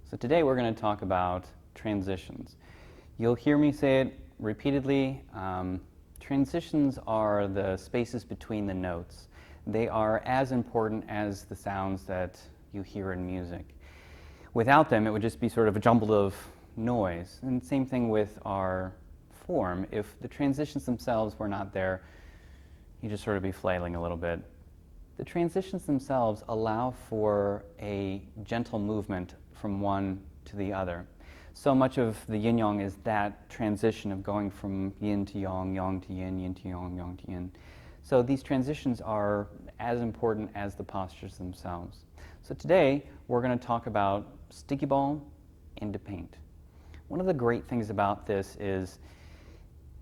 So today we're going to talk about transitions. You'll hear me say it repeatedly. Transitions are the spaces between the notes. They are as important as the sounds that you hear in music. Without them, it would just be sort of a jumble of noise. And same thing with our form. If the transitions themselves were not there, you just sort of be flailing a little bit. The transitions themselves allow for a gentle movement from one to the other. So much of the yin-yang is that transition of going from yin to yang, yang to yin, yin to yang, yang to yin. So these transitions are as important as the postures themselves. So today we're going to talk about sticky ball into paint. One of the great things about this is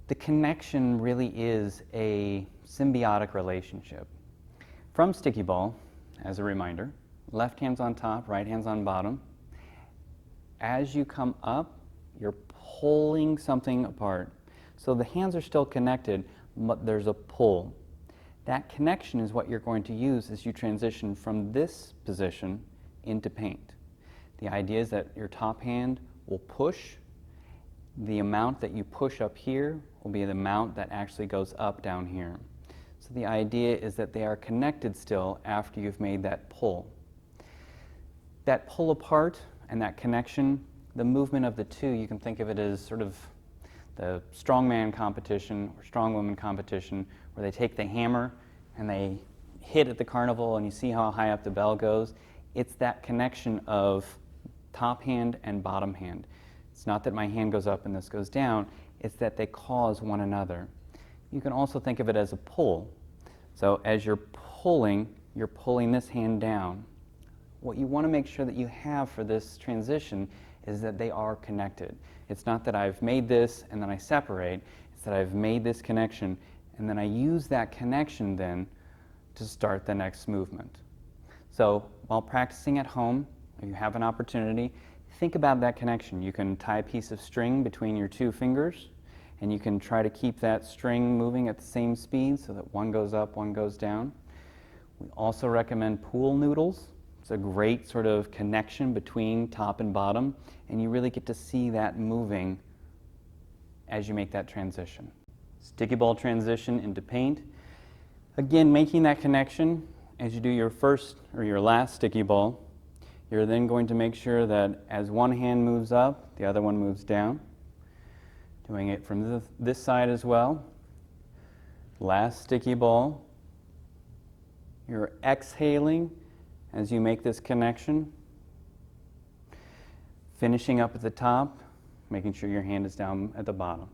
the connection really is a symbiotic relationship. From sticky ball, as a reminder, left hand's on top, right hand's on bottom. As you come up, you're pulling something apart. So the hands are still connected, but there's a pull. That connection is what you're going to use as you transition from this position into paint. The idea is that your top hand will push. The amount that you push up here will be the amount that actually goes up down here. So the idea is that they are connected still after you've made that pull. That pull apart and that connection, the movement of the two, you can think of it as sort of the strongman competition or strongwoman competition, where they take the hammer and they hit at the carnival and you see how high up the bell goes. It's that connection of top hand and bottom hand. It's not that my hand goes up and this goes down, it's that they cause one another. You can also think of it as a pull. So as you're pulling this hand down. What you want to make sure that you have for this transition is that they are connected. It's not that I've made this and then I separate, it's that I've made this connection and then I use that connection then to start the next movement. So while practicing at home, if you have an opportunity, think about that connection. You can tie a piece of string between your two fingers and you can try to keep that string moving at the same speed so that one goes up, one goes down. We also recommend pool noodles. It's a great sort of connection between top and bottom, and you really get to see that moving as you make that transition. Sticky ball transition into paint. Again, making that connection as you do your first or your last sticky ball. You're then going to make sure that as one hand moves up, the other one moves down. Doing it from this side as well. Last sticky ball. You're exhaling as you make this connection. Finishing up at the top, making sure your hand is down at the bottom.